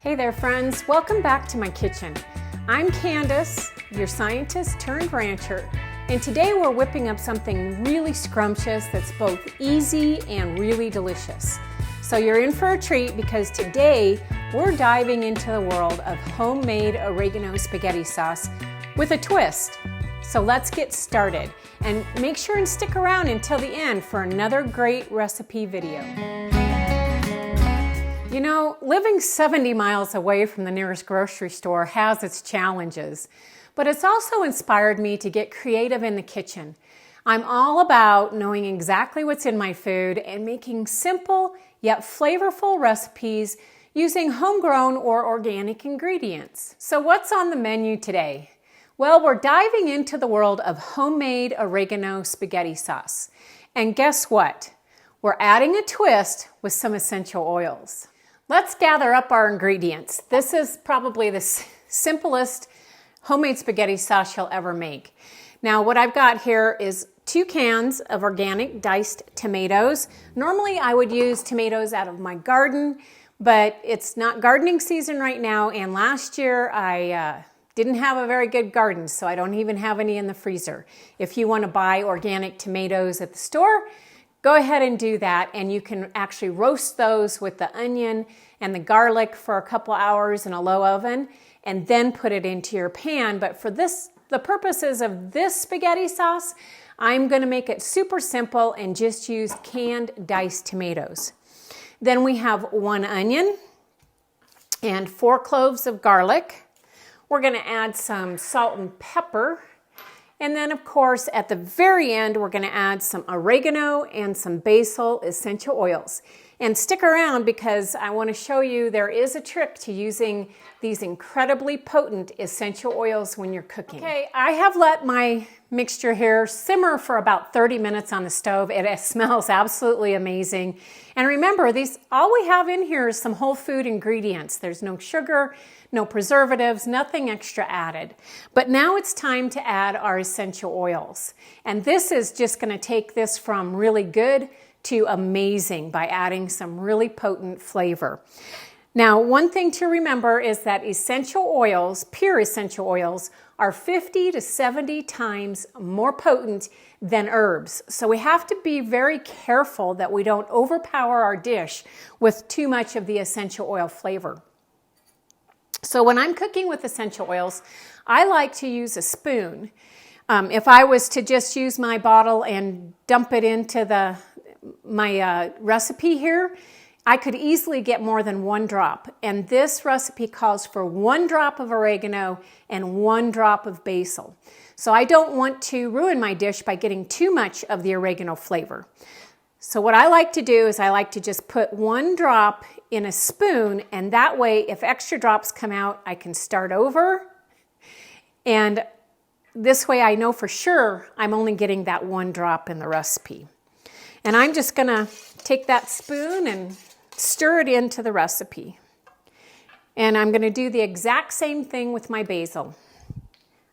Hey there friends, welcome back to my kitchen. I'm Candace, your scientist turned rancher, and today we're whipping up something really scrumptious that's both easy and really delicious. So you're in for a treat because today we're diving into the world of homemade oregano spaghetti sauce with a twist. So let's get started and make sure and stick around until the end for another great recipe video. You know, living 70 miles away from the nearest grocery store has its challenges, but it's also inspired me to get creative in the kitchen. I'm all about knowing exactly what's in my food and making simple yet flavorful recipes using homegrown or organic ingredients. So what's on the menu today? Well, we're diving into the world of homemade oregano spaghetti sauce. And guess what? We're adding a twist with some essential oils. Let's gather up our ingredients. This is probably the simplest homemade spaghetti sauce you'll ever make. Now what I've got here is 2 cans of organic diced tomatoes. Normally I would use tomatoes out of my garden, but it's not gardening season right now, and last year I didn't have a very good garden, so I don't even have any in the freezer. If you want to buy organic tomatoes at the store, go ahead and do that, and you can actually roast those with the onion and the garlic for a couple hours in a low oven and then put it into your pan. But for the purposes of this spaghetti sauce, I'm going to make it super simple and just use canned diced tomatoes. Then we have 1 onion and 4 cloves of garlic. We're going to add some salt and pepper. And then, of course, at the very end, we're going to add some oregano and some basil essential oils. And stick around because I want to show you there is a trick to using these incredibly potent essential oils when you're cooking. Okay, I have let my mixture here simmer for about 30 minutes on the stove. It smells absolutely amazing. And remember, all we have in here is some whole food ingredients. There's no sugar, no preservatives, nothing extra added. But now it's time to add our essential oils. And this is just going to take this from really good to amazing by adding some really potent flavor. Now, one thing to remember is that essential oils, pure essential oils, are 50 to 70 times more potent than herbs. So we have to be very careful that we don't overpower our dish with too much of the essential oil flavor. So when I'm cooking with essential oils, I like to use a spoon. If I was to just use my bottle and dump it into my recipe here, I could easily get more than 1 drop. And this recipe calls for 1 drop of oregano and 1 drop of basil. So I don't want to ruin my dish by getting too much of the oregano flavor. So what I like to do is I like to just put 1 drop in a spoon, and that way if extra drops come out, I can start over. And this way I know for sure I'm only getting that 1 drop in the recipe. And I'm just going to take that spoon and stir it into the recipe. And I'm going to do the exact same thing with my basil.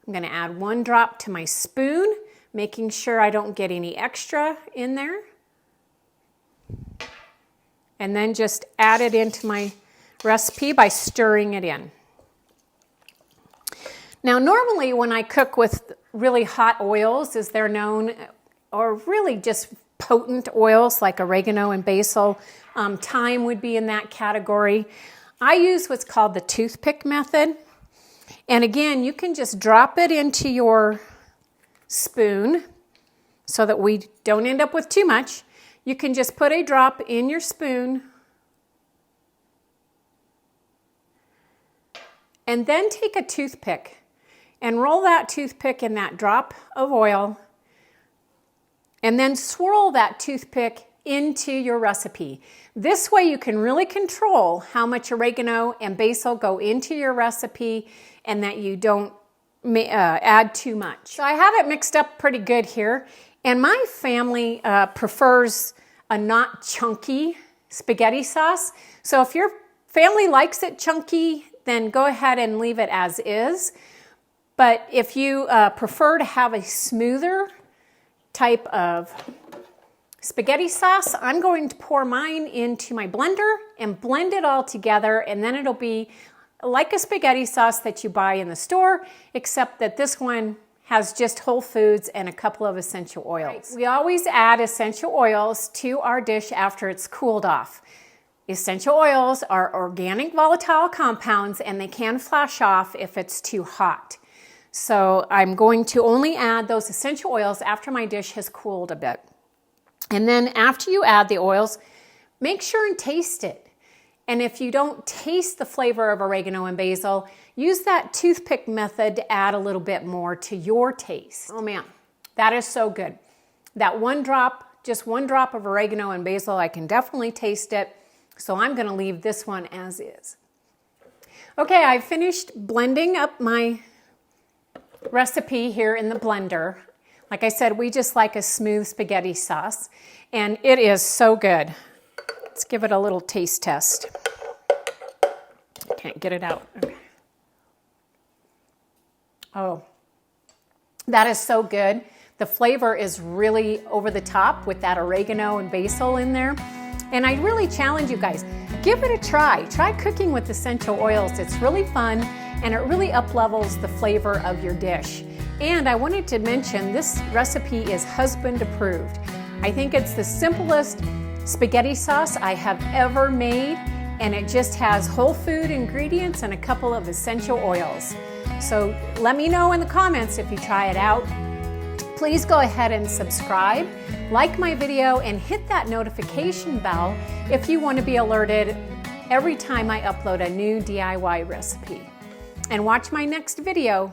I'm going to add 1 drop to my spoon, making sure I don't get any extra in there. And then just add it into my recipe by stirring it in. Now, normally when I cook with really hot oils, as they're known, or really just potent oils like oregano and basil, thyme would be in that category, I use what's called the toothpick method. And again, you can just drop it into your spoon so that we don't end up with too much. You can just put a drop in your spoon and then take a toothpick and roll that toothpick in that drop of oil and then swirl that toothpick into your recipe. This way you can really control how much oregano and basil go into your recipe and that you don't add too much. So I have it mixed up pretty good here, and my family prefers a not chunky spaghetti sauce. So if your family likes it chunky, then go ahead and leave it as is. But if you prefer to have a smoother type of spaghetti sauce, I'm going to pour mine into my blender and blend it all together, and then it'll be like a spaghetti sauce that you buy in the store, except that this one has just whole foods and a couple of essential oils. We always add essential oils to our dish after it's cooled off. Essential oils are organic volatile compounds, and they can flash off if it's too hot. So I'm going to only add those essential oils after my dish has cooled a bit. And then after you add the oils, make sure and taste it. And if you don't taste the flavor of oregano and basil, use that toothpick method to add a little bit more to your taste. Oh man, that is so good. That one drop, just one drop of oregano and basil, I can definitely taste it. So I'm gonna leave this one as is. Okay, I've finished blending up my recipe here in the blender. Like I said, we just like a smooth spaghetti sauce, and it is so good. Let's give it a little taste test. I can't get it out. Okay. Oh, that is so good. The flavor is really over the top with that oregano and basil in there. And I really challenge you guys, give it a try. Try cooking with essential oils. It's really fun, and it really up-levels the flavor of your dish. And I wanted to mention this recipe is husband approved. I think it's the simplest spaghetti sauce I have ever made, and it just has whole food ingredients and a couple of essential oils. So let me know in the comments if you try it out. Please go ahead and subscribe, like my video, and hit that notification bell if you want to be alerted every time I upload a new DIY recipe. And watch my next video.